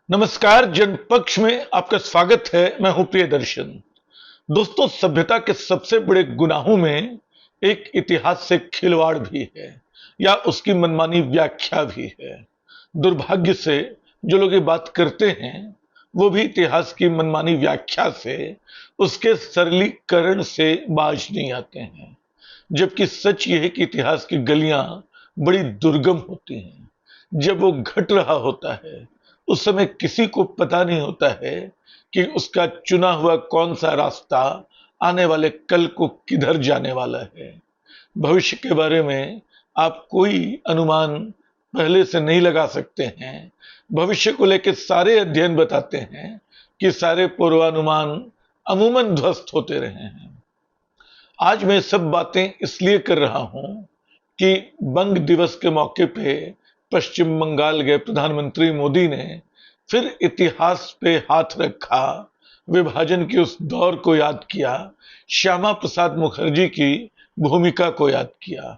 नमस्कार। जनपक्ष में आपका स्वागत है। मैं हूं प्रियदर्शन। दोस्तों, सभ्यता के सबसे बड़े गुनाहों में एक इतिहास से खिलवाड़ भी है या उसकी मनमानी व्याख्या भी है। दुर्भाग्य से जो लोग ये बात करते हैं वो भी इतिहास की मनमानी व्याख्या से, उसके सरलीकरण से बाज नहीं आते हैं। जबकि सच ये है कि इतिहास की गलियां बड़ी दुर्गम होती हैं। जब वो घट रहा होता है उस समय किसी को पता नहीं होता है कि उसका चुना हुआ कौन सा रास्ता आने वाले कल को किधर जाने वाला है। भविष्य के बारे में आप कोई अनुमान पहले से नहीं लगा सकते हैं। भविष्य को लेकर सारे अध्ययन बताते हैं कि सारे पूर्वानुमान अमूमन ध्वस्त होते रहे हैं। आज मैं सब बातें इसलिए कर रहा हूं कि बंग दिवस के मौके पे पश्चिम बंगाल गए प्रधानमंत्री मोदी ने फिर इतिहास पे हाथ रखा, विभाजन की उस दौर को याद किया, श्यामा प्रसाद मुखर्जी की भूमिका को याद किया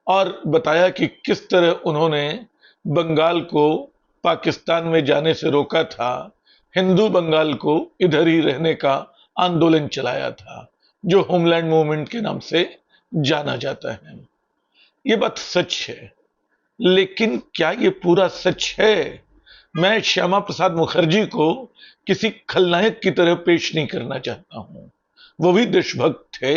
और बताया कि किस तरह उन्होंने बंगाल को पाकिस्तान में जाने से रोका था, हिंदू बंगाल को इधर ही रहने का आंदोलन चलाया था जो होमलैंड मूवमेंट के नाम से जाना जाता है। ये बात सच है, लेकिन क्या ये पूरा सच है? मैं श्यामा प्रसाद मुखर्जी को किसी खलनायक की तरह पेश नहीं करना चाहता हूं। वो भी देशभक्त थे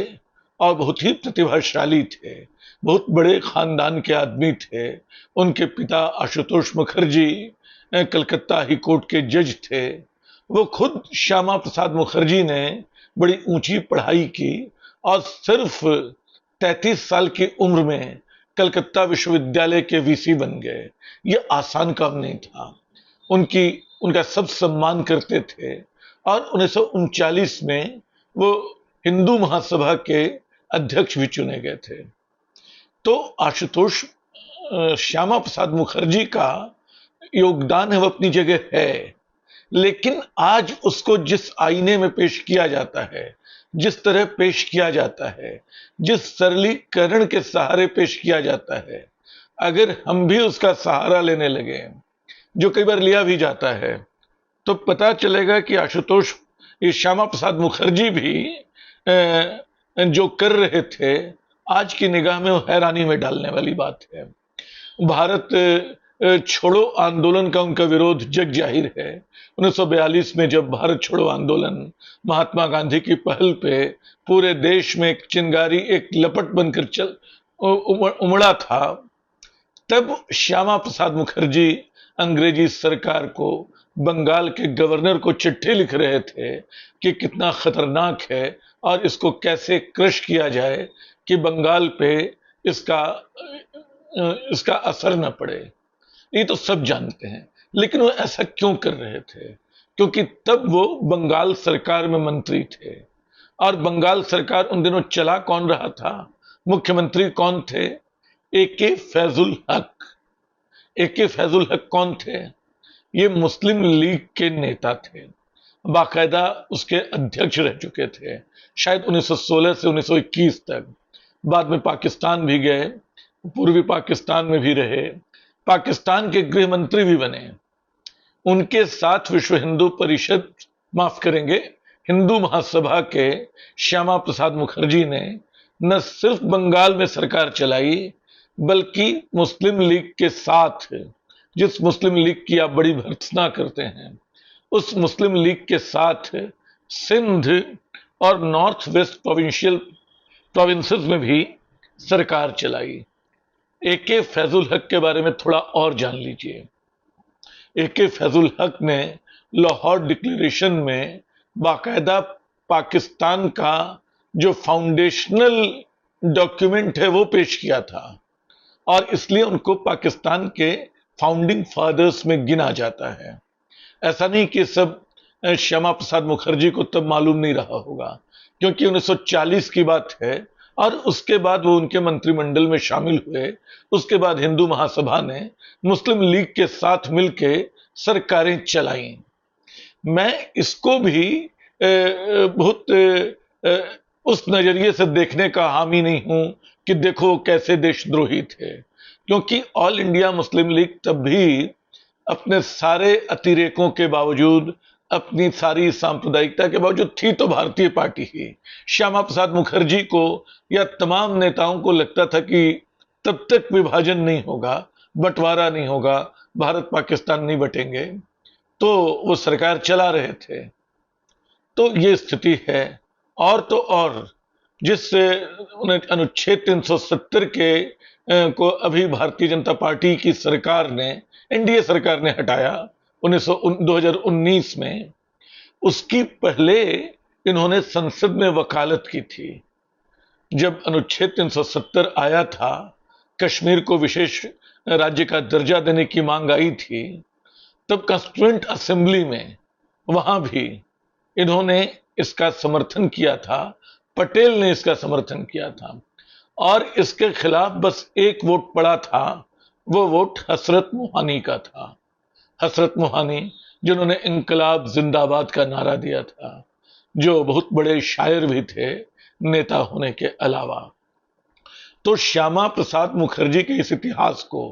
और बहुत ही प्रतिभाशाली थे, बहुत बड़े खानदान के आदमी थे। उनके पिता आशुतोष मुखर्जी कलकत्ता हाई कोर्ट के जज थे। वो खुद श्यामा प्रसाद मुखर्जी ने बड़ी ऊंची पढ़ाई की और सिर्फ 33 साल की उम्र में कलकत्ता विश्वविद्यालय के वीसी बन गए। ये आसान काम नहीं था। उनका सब सम्मान करते थे और 1939 में वो हिंदू महासभा के अध्यक्ष भी चुने गए थे। तो आशुतोष श्यामा प्रसाद मुखर्जी का योगदान है वो अपनी जगह है, लेकिन आज उसको जिस आईने में पेश किया जाता है, जिस तरह पेश किया जाता है, जिस सरलीकरण के सहारे पेश किया जाता है, अगर हम भी उसका सहारा लेने लगे, जो कई बार लिया भी जाता है, तो पता चलेगा कि आशुतोष श्यामा प्रसाद मुखर्जी भी जो कर रहे थे आज की निगाह में वो हैरानी में डालने वाली बात है। भारत छोड़ो आंदोलन का उनका विरोध जग जाहिर है। 1942 में जब भारत छोड़ो आंदोलन महात्मा गांधी की पहल पे पूरे देश में एक चिंगारी, एक लपट बनकर उमड़ा था, तब श्यामा प्रसाद मुखर्जी अंग्रेजी सरकार को, बंगाल के गवर्नर को चिट्ठी लिख रहे थे कि कितना खतरनाक है और इसको कैसे क्रश किया जाए कि बंगाल पे इसका असर न पड़े। ये तो सब जानते हैं, लेकिन वो ऐसा क्यों कर रहे थे? क्योंकि तब वो बंगाल सरकार में मंत्री थे और बंगाल सरकार उन दिनों चला कौन रहा था? मुख्यमंत्री कौन थे? ए.के. फैजुल हक। ए.के. फैजुल हक कौन थे? ये मुस्लिम लीग के नेता थे, बाकायदा उसके अध्यक्ष रह चुके थे शायद 1916 से 1921 तक। बाद में पाकिस्तान भी गए, पूर्वी पाकिस्तान में भी रहे, पाकिस्तान के गृह मंत्री भी बने। उनके साथ विश्व हिंदू परिषद, माफ करेंगे, हिंदू महासभा के श्यामा प्रसाद मुखर्जी ने न सिर्फ बंगाल में सरकार चलाई, बल्कि मुस्लिम लीग के साथ, जिस मुस्लिम लीग की आप बड़ी भर्त्सना करते हैं, उस मुस्लिम लीग के साथ सिंध और नॉर्थ वेस्ट प्रोविंसेस में भी सरकार चलाई। ए.के. फैजुल हक के बारे में थोड़ा और जान लीजिए। ए.के. फैजुल हक ने लाहौर डिक्लेरेशन में बाकायदा पाकिस्तान का जो फाउंडेशनल डॉक्यूमेंट है वो पेश किया था और इसलिए उनको पाकिस्तान के फाउंडिंग फादर्स में गिना जाता है। ऐसा नहीं कि सब श्यामा प्रसाद मुखर्जी को तब मालूम नहीं रहा होगा, क्योंकि 1940 की बात है और उसके बाद वो उनके मंत्रिमंडल में शामिल हुए। उसके बाद हिंदू महासभा ने मुस्लिम लीग के साथ मिलकर सरकारें चलाई। मैं इसको भी बहुत उस नजरिए से देखने का हामी नहीं हूं कि देखो कैसे देशद्रोही थे, क्योंकि ऑल इंडिया मुस्लिम लीग तब भी अपने सारे अतिरेकों के बावजूद, अपनी सारी सांप्रदायिकता के बावजूद थी तो भारतीय पार्टी ही। श्यामा प्रसाद मुखर्जी को या तमाम नेताओं को लगता था कि तब तक विभाजन नहीं होगा, बंटवारा नहीं होगा, भारत पाकिस्तान नहीं बटेंगे, तो वो सरकार चला रहे थे। तो ये स्थिति है। और तो और जिस अनुच्छेद 370 के को अभी भारतीय जनता पार्टी की सरकार ने, एनडीए सरकार ने हटाया 2019 में, उसकी पहले इन्होंने संसद में वकालत की थी। जब अनुच्छेद 370 आया था, कश्मीर को विशेष राज्य का दर्जा देने की मांग आई थी, तब कॉन्स्टिट्यूएंट असेंबली में वहां भी इन्होंने इसका समर्थन किया था, पटेल ने इसका समर्थन किया था, और इसके खिलाफ बस एक वोट पड़ा था। वो वोट हसरत मोहानी का था। हसरत मोहानी जिन्होंने इंकलाब जिंदाबाद का नारा दिया था, जो बहुत बड़े शायर भी थे नेता होने के अलावा। तो श्यामा प्रसाद मुखर्जी के इस इतिहास को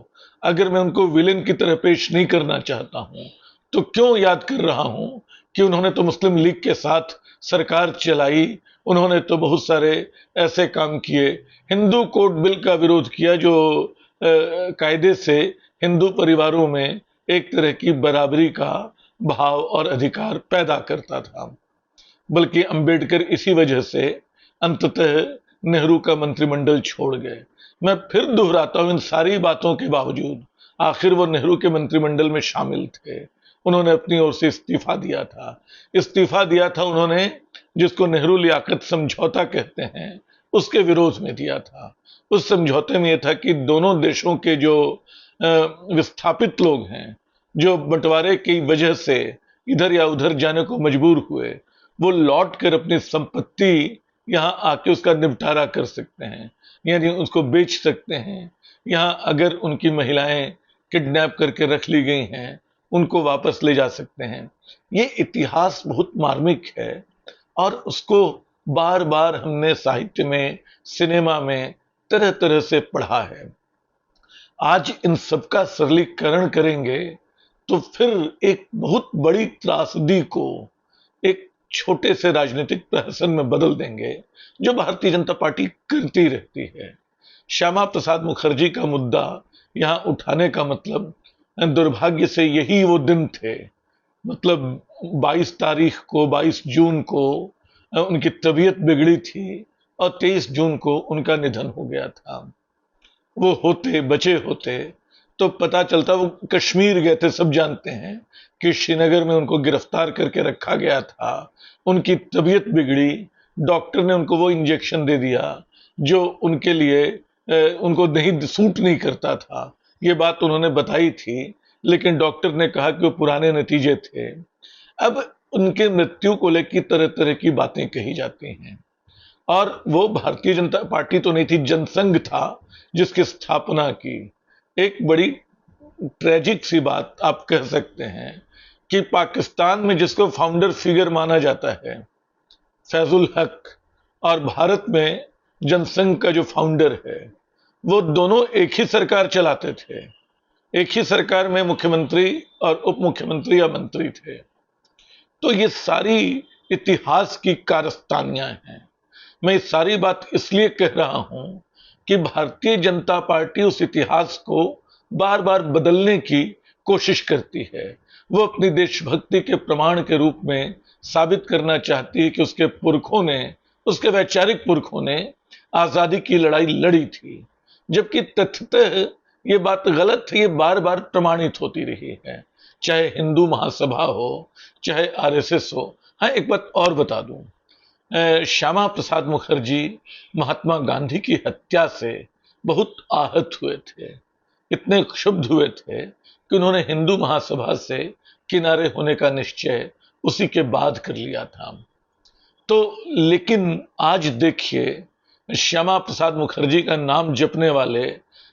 अगर मैं उनको विलेन की तरह पेश नहीं करना चाहता हूं, तो क्यों याद कर रहा हूं कि उन्होंने तो मुस्लिम लीग के साथ सरकार चलाई, उन्होंने तो बहुत सारे ऐसे काम किए, हिंदू कोड बिल का विरोध किया जो कायदे से हिंदू परिवारों में एक तरह की बराबरी का भाव और अधिकार पैदा करता था। बल्कि अंबेडकर इसी वजह से अंततः नेहरू का मंत्रिमंडल छोड़ गए। मैं फिर दोहराता हूं, इन सारी बातों के बावजूद आखिर वो नेहरू के मंत्रिमंडल में शामिल थे। उन्होंने अपनी ओर से इस्तीफा दिया था। इस्तीफा दिया था उन्होंने, जिसको नेहरू लियाकत समझौता कहते हैं, उसके विरोध में दिया था। उस समझौते में यह था कि दोनों देशों के जो विस्थापित लोग हैं, जो बंटवारे की वजह से इधर या उधर जाने को मजबूर हुए, वो लौट कर अपनी संपत्ति यहां आके उसका निपटारा कर सकते हैं, यानी उसको बेच सकते हैं। यहां अगर उनकी महिलाएं किडनैप करके रख ली गई हैं, उनको वापस ले जा सकते हैं। ये इतिहास बहुत मार्मिक है और उसको बार बार हमने साहित्य में, सिनेमा में तरह तरह से पढ़ा है। आज इन सबका सरलीकरण करेंगे तो फिर एक बहुत बड़ी त्रासदी को एक छोटे से राजनीतिक प्रहसन में बदल देंगे, जो भारतीय जनता पार्टी करती रहती है। श्यामा प्रसाद मुखर्जी का मुद्दा यहां उठाने का मतलब, दुर्भाग्य से यही वो दिन थे, मतलब 22 तारीख को, 22 जून को उनकी तबीयत बिगड़ी थी और 23 जून को उनका निधन हो गया था। वो होते, बचे होते तो पता चलता, वो कश्मीर गए थे, सब जानते हैं कि श्रीनगर में उनको गिरफ्तार करके रखा गया था। उनकी तबीयत बिगड़ी, डॉक्टर ने उनको वो इंजेक्शन दे दिया जो उनके लिए उनको नहीं सूट नहीं करता था। ये बात उन्होंने बताई थी, लेकिन डॉक्टर ने कहा कि वो पुराने नतीजे थे। अब उनके मृत्यु को लेकर तरह तरह की बातें कही जाती हैं, और वो भारतीय जनता पार्टी तो नहीं थी, जनसंघ था जिसकी स्थापना की। एक बड़ी ट्रेजिक सी बात आप कह सकते हैं कि पाकिस्तान में जिसको फाउंडर फिगर माना जाता है फैजुल हक, और भारत में जनसंघ का जो फाउंडर है, वो दोनों एक ही सरकार चलाते थे। एक ही सरकार में मुख्यमंत्री और उप मुख्यमंत्री या मंत्री थे। तो ये सारी इतिहास की कारस्तानियां हैं। मैं ये सारी बात इसलिए कह रहा हूं कि भारतीय जनता पार्टी उस इतिहास को बार बार बदलने की कोशिश करती है। वो अपनी देशभक्ति के प्रमाण के रूप में साबित करना चाहती है कि उसके पुरखों ने, उसके वैचारिक पुरखों ने आजादी की लड़ाई लड़ी थी, जबकि तथ्यतः ये बात गलत है। ये बार बार प्रमाणित होती रही है, चाहे हिंदू महासभा हो, चाहे आरएसएस हो। हाँ, एक बात और बता दूं, श्यामा प्रसाद मुखर्जी महात्मा गांधी की हत्या से बहुत आहत हुए थे, इतने क्षुब्ध हुए थे कि उन्होंने हिंदू महासभा से किनारे होने का निश्चय उसी के बाद कर लिया था। तो लेकिन आज देखिए, श्यामा प्रसाद मुखर्जी का नाम जपने वाले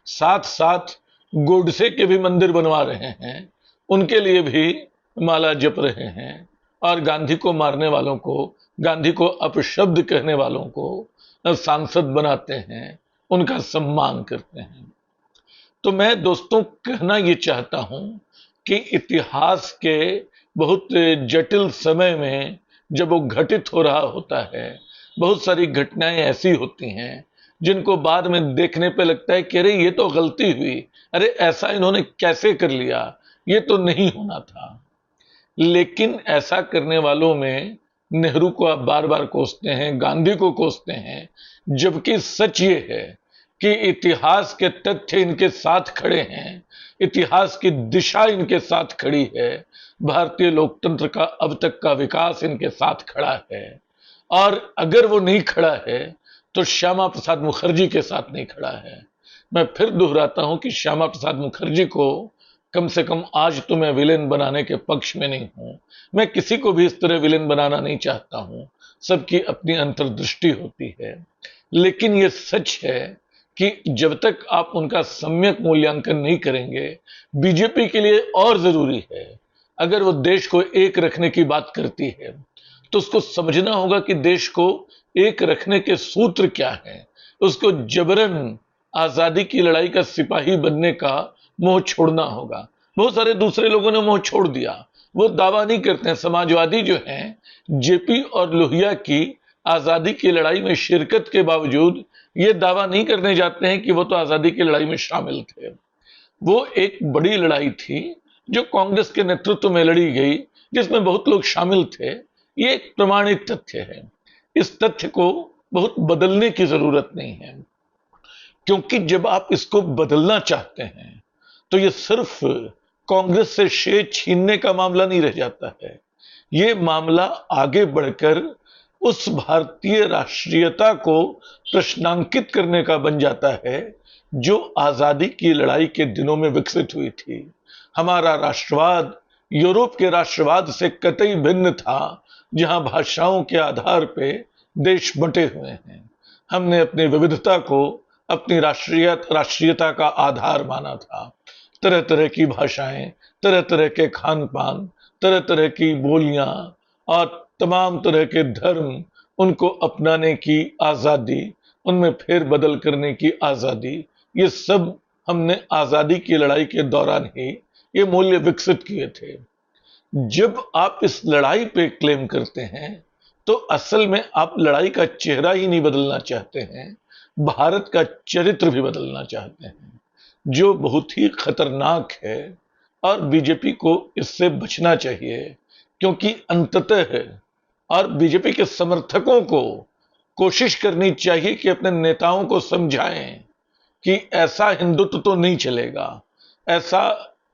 साथ साथ गोडसे के भी मंदिर बनवा रहे हैं, उनके लिए भी माला जप रहे हैं, और गांधी को मारने वालों को, गांधी को अपशब्द कहने वालों को सांसद बनाते हैं, उनका सम्मान करते हैं। तो मैं दोस्तों कहना यह चाहता हूं कि इतिहास के बहुत जटिल समय में जब वो घटित हो रहा होता है, बहुत सारी घटनाएं ऐसी होती हैं जिनको बाद में देखने पे लगता है कि अरे ये तो गलती हुई, अरे ऐसा इन्होंने कैसे कर लिया, ये तो नहीं होना था। लेकिन ऐसा करने वालों में नेहरू को आप बार बार कोसते हैं, गांधी को कोसते हैं, जबकि सच ये है कि इतिहास के तथ्य इनके साथ खड़े हैं, इतिहास की दिशा इनके साथ खड़ी है, भारतीय लोकतंत्र का अब तक का विकास इनके साथ खड़ा है। और अगर वो नहीं खड़ा है तो श्यामा प्रसाद मुखर्जी के साथ नहीं खड़ा है। मैं फिर दोहराता हूं कि श्यामा प्रसाद मुखर्जी को कम से कम आज तो मैं विलेन बनाने के पक्ष में नहीं हूं। मैं किसी को भी इस तरह विलेन बनाना नहीं चाहता हूं, सबकी अपनी अंतर्दृष्टि होती है। लेकिन यह सच है कि जब तक आप उनका सम्यक मूल्यांकन नहीं करेंगे, बीजेपी के लिए और जरूरी है, अगर वो देश को एक रखने की बात करती है तो उसको समझना होगा कि देश को एक रखने के सूत्र क्या हैं। उसको जबरन आजादी की लड़ाई का सिपाही बनने का मोह छोड़ना होगा। बहुत सारे दूसरे लोगों ने मोह छोड़ दिया, वो दावा नहीं करते हैं। समाजवादी जो हैं, जेपी और लोहिया की आजादी की लड़ाई में शिरकत के बावजूद ये दावा नहीं करने जाते हैं कि वो तो आजादी की लड़ाई में शामिल थे। वो एक बड़ी लड़ाई थी जो कांग्रेस के नेतृत्व में लड़ी गई, जिसमें बहुत लोग शामिल थे। ये एक प्रमाणित तथ्य है। इस तथ्य को बहुत बदलने की जरूरत नहीं है, क्योंकि जब आप इसको बदलना चाहते हैं तो ये सिर्फ कांग्रेस से शेर छीनने का मामला नहीं रह जाता है। ये मामला आगे बढ़कर उस भारतीय राष्ट्रीयता को प्रश्नांकित करने का बन जाता है जो आजादी की लड़ाई के दिनों में विकसित हुई थी। हमारा राष्ट्रवाद यूरोप के राष्ट्रवाद से कतई भिन्न था, जहां भाषाओं के आधार पे देश बंटे हुए हैं। हमने अपनी विविधता को अपनी राष्ट्रीयता का आधार माना था। तरह तरह की भाषाएं, तरह तरह के खान पान, तरह तरह की बोलियां और तमाम तरह के धर्म, उनको अपनाने की आजादी, उनमें फेरबदल करने की आजादी, ये सब हमने आजादी की लड़ाई के दौरान ही ये मूल्य विकसित किए थे। जब आप इस लड़ाई पे क्लेम करते हैं तो असल में आप लड़ाई का चेहरा ही नहीं बदलना चाहते हैं, भारत का चरित्र भी बदलना चाहते हैं, जो बहुत ही खतरनाक है। और बीजेपी को इससे बचना चाहिए, क्योंकि अंततः और बीजेपी के समर्थकों को कोशिश करनी चाहिए कि अपने नेताओं को समझाएं कि ऐसा हिंदुत्व तो नहीं चलेगा। ऐसा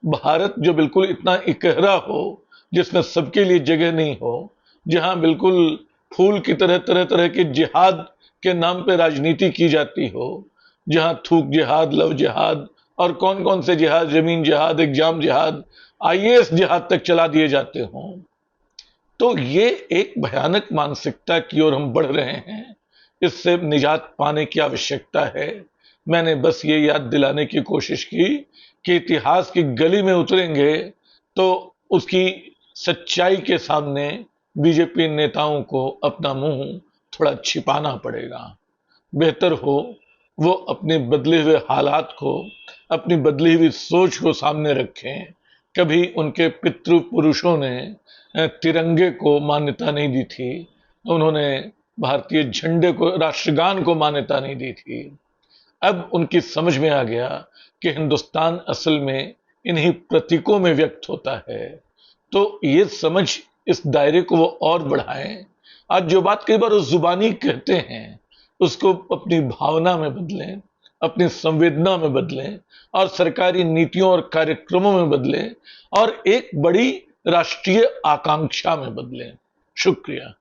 भारत जो बिल्कुल इतना इकहरा हो, जिसमें सबके लिए जगह नहीं हो, जहां बिल्कुल फूल की तरह तरह तरह के जिहाद के नाम पे राजनीति की जाती हो, जहां थूक जिहाद, लव जिहाद और कौन कौन से जिहाद, जमीन जिहाद, एग्जाम जिहाद, आईएएस जिहाद तक चला दिए जाते हों, तो ये एक भयानक मानसिकता की ओर हम बढ़ रहे हैं। इससे निजात पाने की आवश्यकता है। मैंने बस ये याद दिलाने की कोशिश की कि इतिहास की गली में उतरेंगे तो उसकी सच्चाई के सामने बीजेपी नेताओं को अपना मुंह थोड़ा छिपाना पड़ेगा। बेहतर हो वो अपने बदले हुए हालात को, अपनी बदली हुई सोच को सामने रखें। कभी उनके पितृ पुरुषों ने तिरंगे को मान्यता नहीं दी थी, उन्होंने भारतीय झंडे को, राष्ट्रगान को मान्यता नहीं दी थी। अब उनकी समझ में आ गया कि हिंदुस्तान असल में इन्हीं प्रतीकों में व्यक्त होता है। तो ये समझ, इस दायरे को वो और बढ़ाएं। आज जो बात कई बार उस जुबानी कहते हैं, उसको अपनी भावना में बदलें, अपनी संवेदना में बदलें और सरकारी नीतियों और कार्यक्रमों में बदलें और एक बड़ी राष्ट्रीय आकांक्षा में बदलें। शुक्रिया।